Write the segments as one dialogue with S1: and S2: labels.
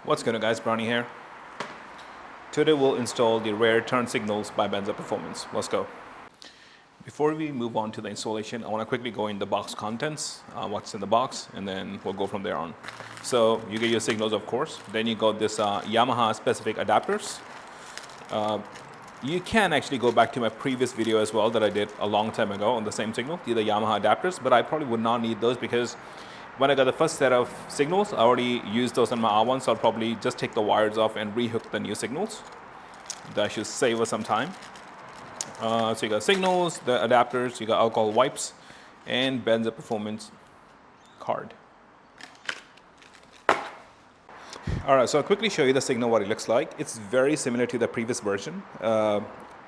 S1: What's going on, guys? Brownie here. Today we'll install the rear turn signals by Benza Performance. Let's go. Before we move on to the installation, I want to quickly go in the box contents, what's in the box, and then we'll go from there on. So you get your signals, of course. Then you got this Yamaha specific adapters. You can actually go back to my previous video as well that I did a long time ago on the same signal, the Yamaha adapters, but I probably would not need those because when I got the first set of signals, I already used those on my R1, so I'll probably just take the wires off and rehook the new signals. That should save us some time. So you got signals, the adapters, you got alcohol wipes, and Benza Performance card. Alright, so I'll quickly show you the signal, what it looks like. It's very similar to the previous version.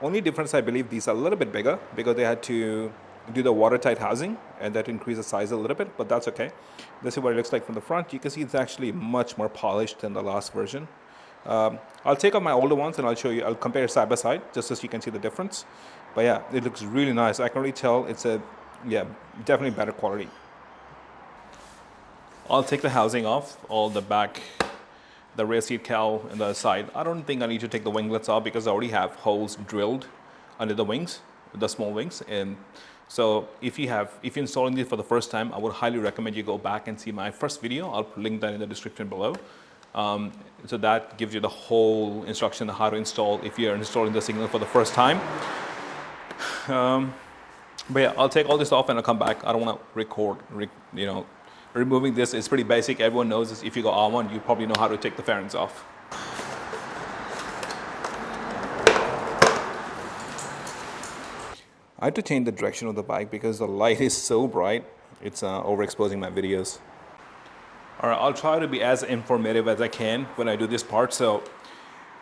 S1: Only difference, I believe these are a little bit bigger because they had to do the watertight housing and that increased the size a little bit, but that's okay. This is what it looks like from the front. You can see it's actually much more polished than the last version. I'll take out my older ones and I'll show you, I'll compare side by side just so you can see the difference. But yeah, it looks really nice. I can really tell it's a, definitely better quality. I'll take the housing off, all the back, the rear seat cowl and the side. I don't think I need to take the winglets off because I already have holes drilled under the wings, the small wings. And so if you're installing this for the first time, I would highly recommend you go back and see my first video. I'll link that in the description below. So that gives you the whole instruction on how to install if you're installing the signal for the first time. But yeah, I'll take all this off and I'll come back. I don't want to record, removing this is pretty basic. Everyone knows this. If you go R1, you probably know how to take the fairings off. I had to change the direction of the bike because the light is so bright. It's overexposing my videos. All right, I'll try to be as informative as I can when I do this part. So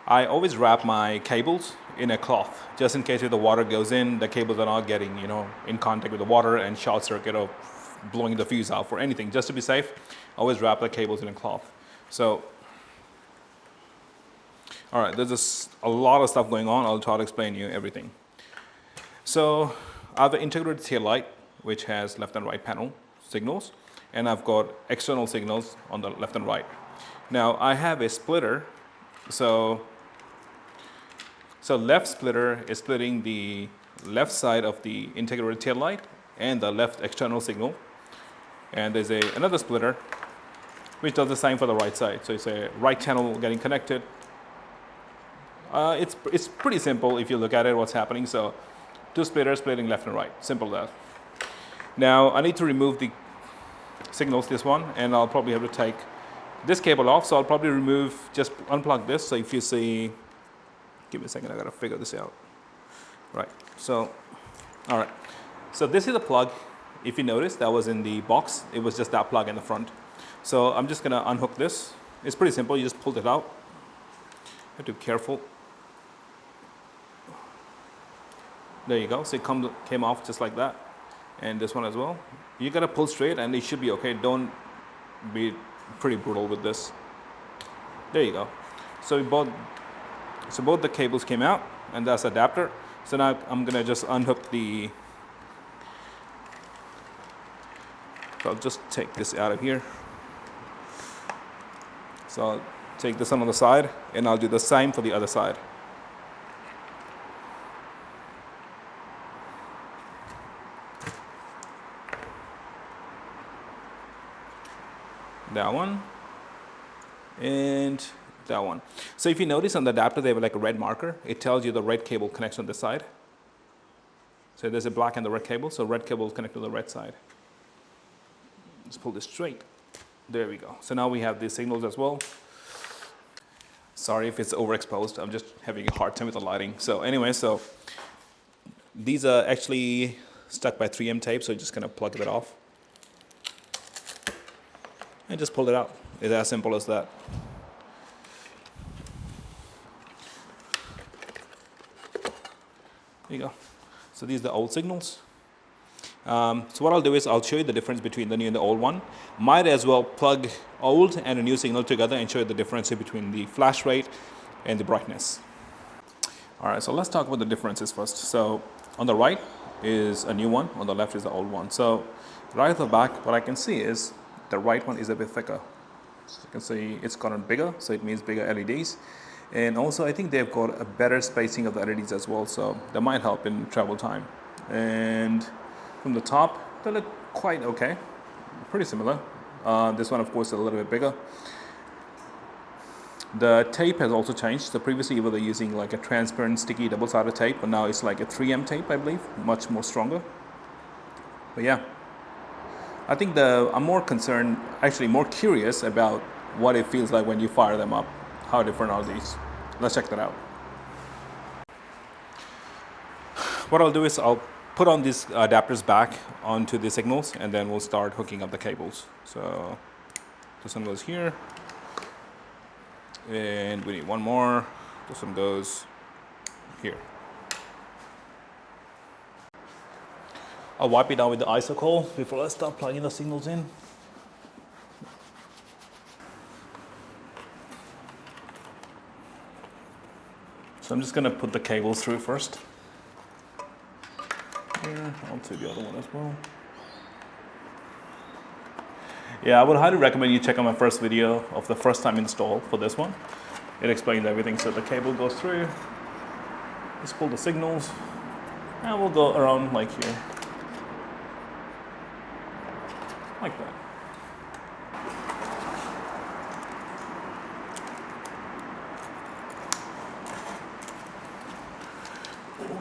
S1: I always wrap my cables in a cloth, just in case if the water goes in, the cables are not getting, in contact with the water and short circuit or blowing the fuse out for anything. Just to be safe, I always wrap the cables in a cloth. So, all right, there's just a lot of stuff going on. I'll try to explain you everything. So I have an integrated tail light, which has left and right panel signals, and I've got external signals on the left and right. Now I have a splitter, so left splitter is splitting the left side of the integrated tail light and the left external signal, and there's another splitter which does the same for the right side. So it's a right channel getting connected. It's pretty simple if you look at it, what's happening. So two splitters splitting left and right, simple as that. Now I need to remove the signals, this one, and I'll probably have to take this cable off. So I'll probably just unplug this. So if you see, give me a second, I gotta figure this out. Right, so, all right. So this is a plug. If you notice, that was in the box. It was just that plug in the front. So I'm just gonna unhook this. It's pretty simple, you just pulled it out. You have to be careful. There you go, so it came off just like that. And this one as well. You gotta pull straight and it should be okay. Don't be pretty brutal with this. There you go. So both the cables came out and that's adapter. So now I'm gonna just unhook the, so I'll just take this out of here. So I'll take this on the side and I'll do the same for the other side. That one and that one. So if you notice on the adapter they have like a red marker. It tells you the red cable connects on this side. So there's a black and the red cable. So red cable connect to the red side. Let's pull this straight. There we go. So now we have these signals as well. Sorry if it's overexposed. I'm just having a hard time with the lighting. So anyway, so these are actually stuck by 3M tape. So you're just gonna plug that off and just pull it out. It's as simple as that. There you go. So these are the old signals. So what I'll do is I'll show you the difference between the new and the old one. Might as well plug old and a new signal together and show you the difference between the flash rate and the brightness. All right, so let's talk about the differences first. So on the right is a new one, on the left is the old one. So right at the back, what I can see is the right one is a bit thicker. So you can see it's gotten bigger, so it means bigger LEDs. And also I think they've got a better spacing of the LEDs as well, so that might help in travel time. And from the top, they look quite okay, pretty similar. This one of course is a little bit bigger. The tape has also changed. So previously you were using like a transparent sticky double-sided tape, but now it's like a 3M tape, I believe, much more stronger. But yeah, I think I'm more concerned, actually more curious about what it feels like when you fire them up. How different are these? Let's check that out. What I'll do is I'll put on these adapters back onto the signals, and then we'll start hooking up the cables. So this one goes here. And we need one more. This one goes here. I'll wipe it down with the icicle before I start plugging the signals in. So I'm just going to put the cables through first. Here, onto the other one as well. Yeah, I would highly recommend you check out my first video of the first time install for this one. It explains everything. So the cable goes through. Let's pull the signals, and we'll go around like here, like that.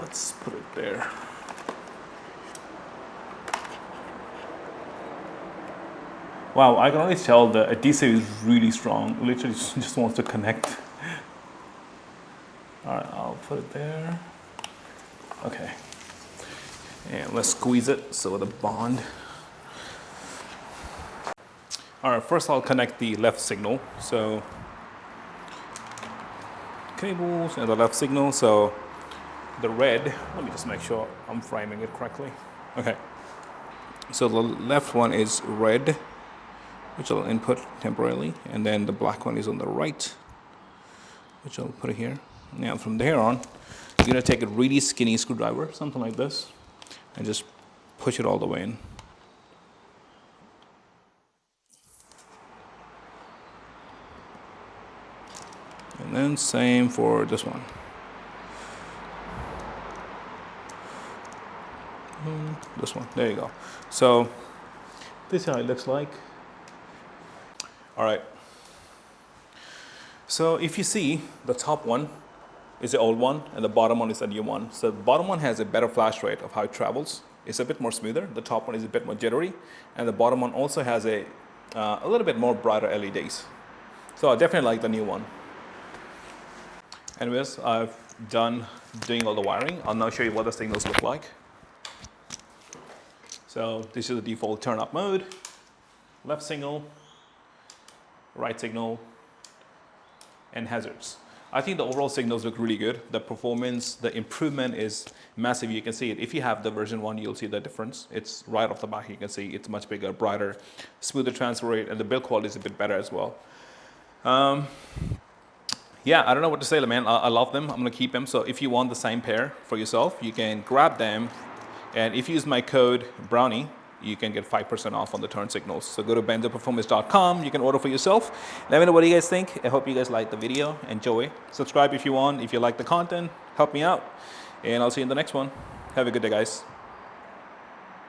S1: Let's put it there. Wow, I can only tell the adhesive is really strong. Literally just wants to connect. All right, I'll put it there. Okay. And let's squeeze it so the bond. All right, first I'll connect the left signal. So cables and the left signal. So the red, let me just make sure I'm framing it correctly. Okay. So the left one is red, which I'll input temporarily, and then the black one is on the right, which I'll put here. Now from there on, you're gonna take a really skinny screwdriver, something like this, and just push it all the way in. And then same for this one. This one, there you go. So this is how it looks like. All right. So if you see, the top one is the old one and the bottom one is the new one. So the bottom one has a better flash rate of how it travels. It's a bit more smoother. The top one is a bit more jittery, and the bottom one also has a little bit more brighter LEDs. So I definitely like the new one. Anyways, I've done doing all the wiring. I'll now show you what the signals look like. So this is the default turn up mode. Left signal, right signal, and hazards. I think the overall signals look really good. The performance, the improvement is massive. You can see it. If you have the version 1, you'll see the difference. It's right off the back. You can see it's much bigger, brighter, smoother transfer rate, and the build quality is a bit better as well. Yeah, I don't know what to say, man. I love them. I'm gonna keep them. So if you want the same pair for yourself, you can grab them. And if you use my code Brownie, you can get 5% off on the turn signals. So go to benzaperformance.com. You can order for yourself. Let me know what you guys think. I hope you guys like the video. Enjoy. Subscribe if you want. If you like the content, help me out. And I'll see you in the next one. Have a good day, guys.